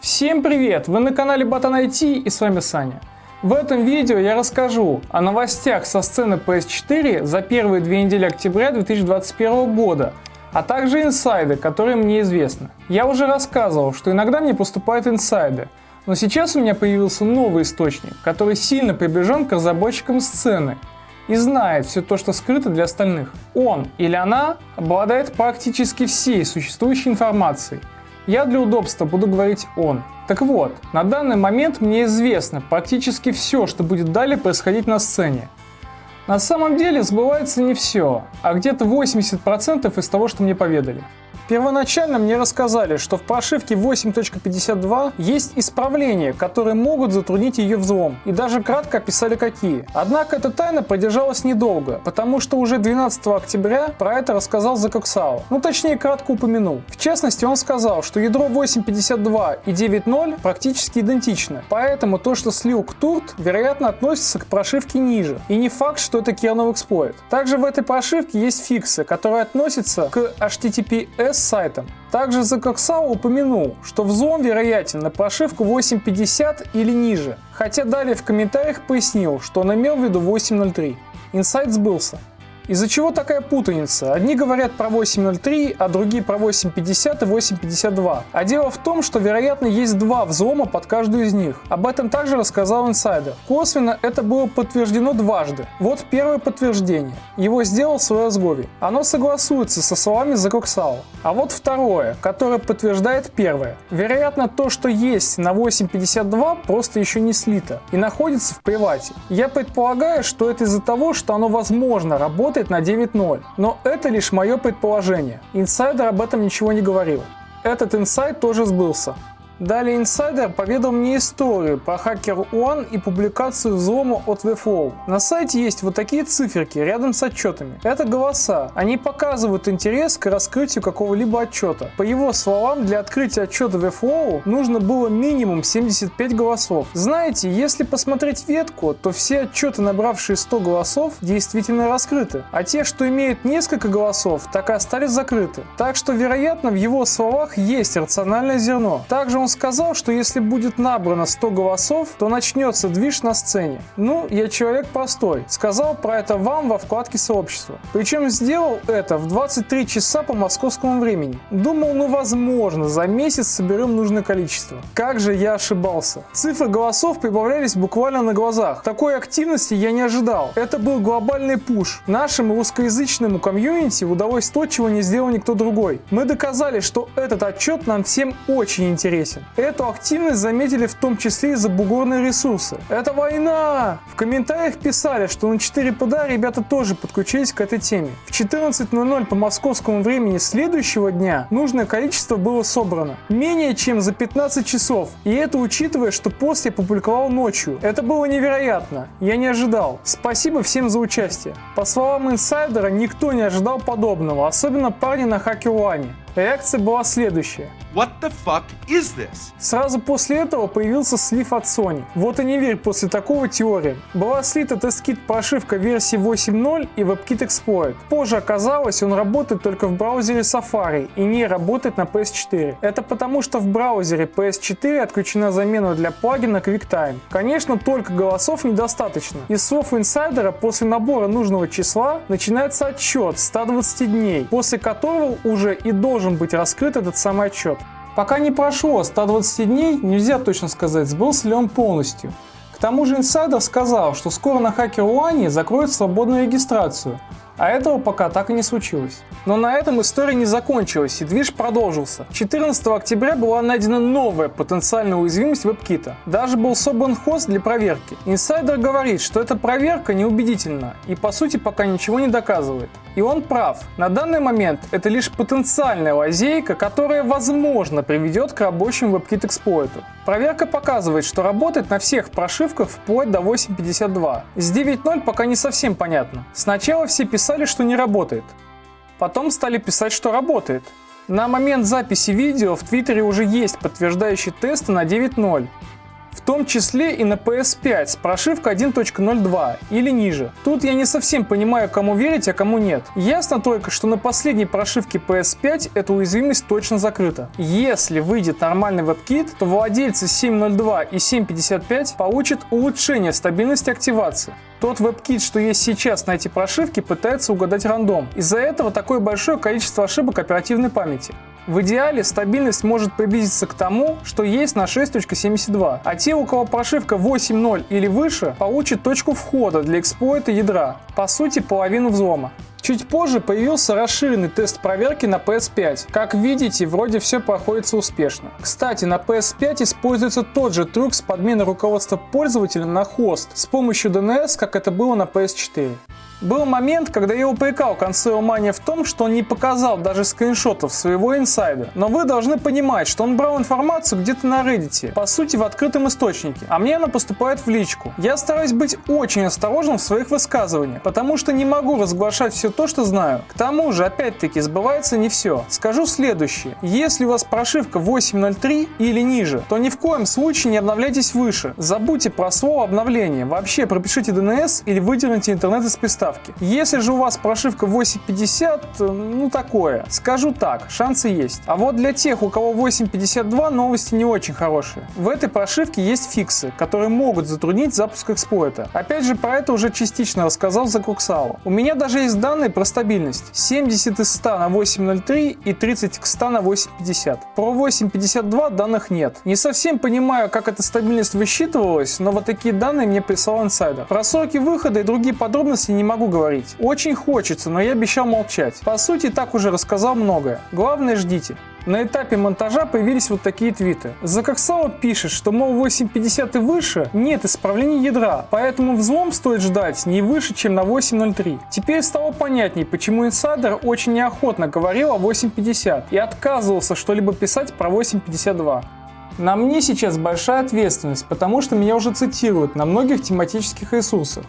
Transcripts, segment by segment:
Всем привет! Вы на канале Ботан IT и с вами Саня. В этом видео я расскажу о новостях со сцены PS4 за первые 2 недели октября 2021 года, а также инсайды, которые мне известны. Я уже рассказывал, что иногда мне поступают инсайды, но сейчас у меня появился новый источник, который сильно приближен к разработчикам сцены и знает все то, что скрыто для остальных. Он или она обладает практически всей существующей информацией. Я для удобства буду говорить «он». Так вот, на данный момент мне известно практически все, что будет далее происходить на сцене. На самом деле сбывается не все, а где-то 80% из того, что мне поведали. Первоначально мне рассказали, что в прошивке 8.52 есть исправления, которые могут затруднить ее взлом, и даже кратко описали какие. Однако эта тайна продержалась недолго, потому что уже 12 октября про это рассказал Закоксао. Точнее, кратко упомянул. В частности, он сказал, что ядро 8.52 и 9.0 практически идентичны, поэтому то, что слил Ктурт, вероятно относится к прошивке ниже, и не факт, что это kernel exploit. Также в этой прошивке есть фиксы, которые относятся к HTTPS сайтом. Также Закоксао упомянул, что взлом вероятен на прошивку 8.50 или ниже, хотя далее в комментариях пояснил, что он имел в виду 8.03. Инсайт сбылся. Из-за чего такая путаница? Одни говорят про 8.03, а другие про 8.50 и 8.52. А дело в том, что, вероятно, есть два взлома под каждую из них. Об этом также рассказал инсайдер. Косвенно это было подтверждено дважды. Вот первое подтверждение. Его сделал Слэсгови. Оно согласуется со словами Закоксао. А вот второе, которое подтверждает первое. Вероятно, то, что есть на 8.52, просто еще не слито и находится в привате. Я предполагаю, что это из-за того, что оно возможно работает на 9.0, но это лишь мое предположение. Инсайдер об этом ничего не говорил. Этот инсайд тоже сбылся. Далее инсайдер поведал мне историю про HackerOne и публикацию взлома от Webflow. На сайте есть вот такие циферки рядом с отчетами. Это голоса. Они показывают интерес к раскрытию какого-либо отчета. По его словам, для открытия отчета Webflow нужно было минимум 75 голосов. Знаете, если посмотреть ветку, то все отчеты, набравшие 100 голосов, действительно раскрыты. А те, что имеют несколько голосов, так и остались закрыты. Так что, вероятно, в его словах есть рациональное зерно. Также он сказал, что если будет набрано 100 голосов, то начнется движ на сцене. Я человек простой. Сказал про это вам во вкладке сообщества. Причем сделал это в 23 часа по московскому времени. Думал, возможно, за месяц соберем нужное количество. Как же я ошибался. Цифры голосов прибавлялись буквально на глазах. Такой активности я не ожидал. Это был глобальный пуш. Нашему русскоязычному комьюнити удалось то, чего не сделал никто другой. Мы доказали, что этот отчет нам всем очень интересен. Эту активность заметили в том числе и забугорные ресурсы. Это война! В комментариях писали, что на 4PDA ребята тоже подключились к этой теме. В 14:00 по московскому времени следующего дня нужное количество было собрано. Менее чем за 15 часов. И это учитывая, что пост я публиковал ночью. Это было невероятно. Я не ожидал. Спасибо всем за участие. По словам инсайдера, никто не ожидал подобного, особенно парни на HackerOne. Реакция была следующая. What the fuck is this? Сразу после этого появился слив от Sony. Вот и не верь после такого теории. Была слита TestKit прошивка версии 8.0 и WebKit Exploit. Позже оказалось, он работает только в браузере Safari и не работает на PS4. Это потому, что в браузере PS4 отключена замена для плагина QuickTime. Конечно, только голосов недостаточно. Из слов инсайдера, после набора нужного числа начинается отсчет 120 дней, после которого уже и должен быть раскрыт этот самый отчет. Пока не прошло 120 дней, нельзя точно сказать, сбылся ли он полностью. К тому же инсайдер сказал, что скоро на HackerOne закроют свободную регистрацию, а этого пока так и не случилось. Но на этом история не закончилась, и движ продолжился. 14 октября была найдена новая потенциальная уязвимость WebKit. Даже был собран хост для проверки. Инсайдер говорит, что эта проверка неубедительна и по сути пока ничего не доказывает. И он прав. На данный момент это лишь потенциальная лазейка, которая возможно приведет к рабочему WebKit эксплойту. Проверка показывает, что работает на всех прошивках вплоть до 8.52. С 9.0 пока не совсем понятно. Сначала все писали, что не работает. Потом стали писать, что работает. На момент записи видео в Твиттере уже есть подтверждающие тесты на 9.0. В том числе и на PS5 с прошивкой 1.02 или ниже. Тут я не совсем понимаю, кому верить, а кому нет. Ясно только, что на последней прошивке PS5 эта уязвимость точно закрыта. Если выйдет нормальный WebKit, то владельцы 7.02 и 7.55 получат улучшение стабильности активации. Тот WebKit, что есть сейчас на эти прошивки, пытается угадать рандом. Из-за этого такое большое количество ошибок оперативной памяти. В идеале стабильность может приблизиться к тому, что есть на 6.72, а те, у кого прошивка 8.0 или выше, получат точку входа для эксплойта ядра, по сути половину взлома. Чуть позже появился расширенный тест проверки на PS5. Как видите, вроде все проходит успешно. Кстати, на PS5 используется тот же трюк с подменой руководства пользователя на хост с помощью DNS, как это было на PS4. Был момент, когда я упрекал Conseil Mania в том, что он не показал даже скриншотов своего инсайда. Но вы должны понимать, что он брал информацию где-то на Reddit, по сути в открытом источнике, а мне она поступает в личку. Я стараюсь быть очень осторожным в своих высказываниях, потому что не могу разглашать все то, что знаю. К тому же, опять-таки, сбывается не все. Скажу следующее. Если у вас прошивка 8.03 или ниже, то ни в коем случае не обновляйтесь выше. Забудьте про слово обновление. Вообще пропишите DNS или выдерните интернет из приставки. Если же у вас прошивка 8.50, ну такое. Скажу так, шансы есть. А вот для тех, у кого 8.52, новости не очень хорошие. В этой прошивке есть фиксы, которые могут затруднить запуск эксплойта. Опять же, про это уже частично рассказал за Куксало. У меня даже есть данные про стабильность. 70 из 100 на 8.03 и 30 к 100 на 8.50. Про 8.52 данных нет. Не совсем понимаю, как эта стабильность высчитывалась, но вот такие данные мне прислал инсайдер. Про сроки выхода и другие подробности не могу говорить. Очень хочется, но я обещал молчать. По сути, так уже рассказал многое. Главное, ждите. На этапе монтажа появились вот такие твиты. Закоксало пишет, что, мол, 8.50 и выше нет исправления ядра, поэтому взлом стоит ждать не выше, чем на 8.03. Теперь стало понятней, почему инсайдер очень неохотно говорил о 8.50 и отказывался что-либо писать про 8.52. На мне сейчас большая ответственность, потому что меня уже цитируют на многих тематических ресурсах.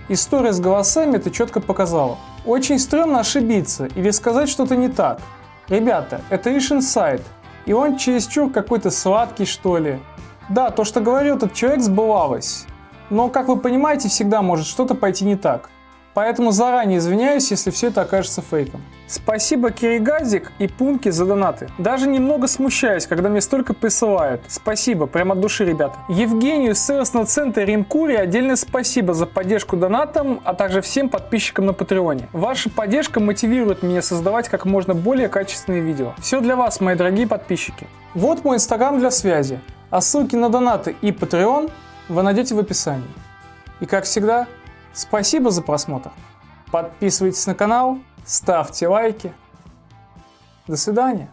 История с голосами это четко показала. Очень стрёмно ошибиться или сказать что-то не так. Ребята, это лишь инсайд, и он чересчур какой-то сладкий, что ли. Да, то, что говорил этот человек, сбывалось. Но, как вы понимаете, всегда может что-то пойти не так. Поэтому заранее извиняюсь, если все это окажется фейком. Спасибо Киригазик и Пунки за донаты. Даже немного смущаюсь, когда мне столько присылают. Спасибо, прямо от души, ребята. Евгению с сервисного центра Римкури отдельное спасибо за поддержку донатом, а также всем подписчикам на Патреоне. Ваша поддержка мотивирует меня создавать как можно более качественные видео. Все для вас, мои дорогие подписчики. Вот мой инстаграм для связи, а ссылки на донаты и Patreon вы найдете в описании. И как всегда, спасибо за просмотр. Подписывайтесь на канал, ставьте лайки. До свидания.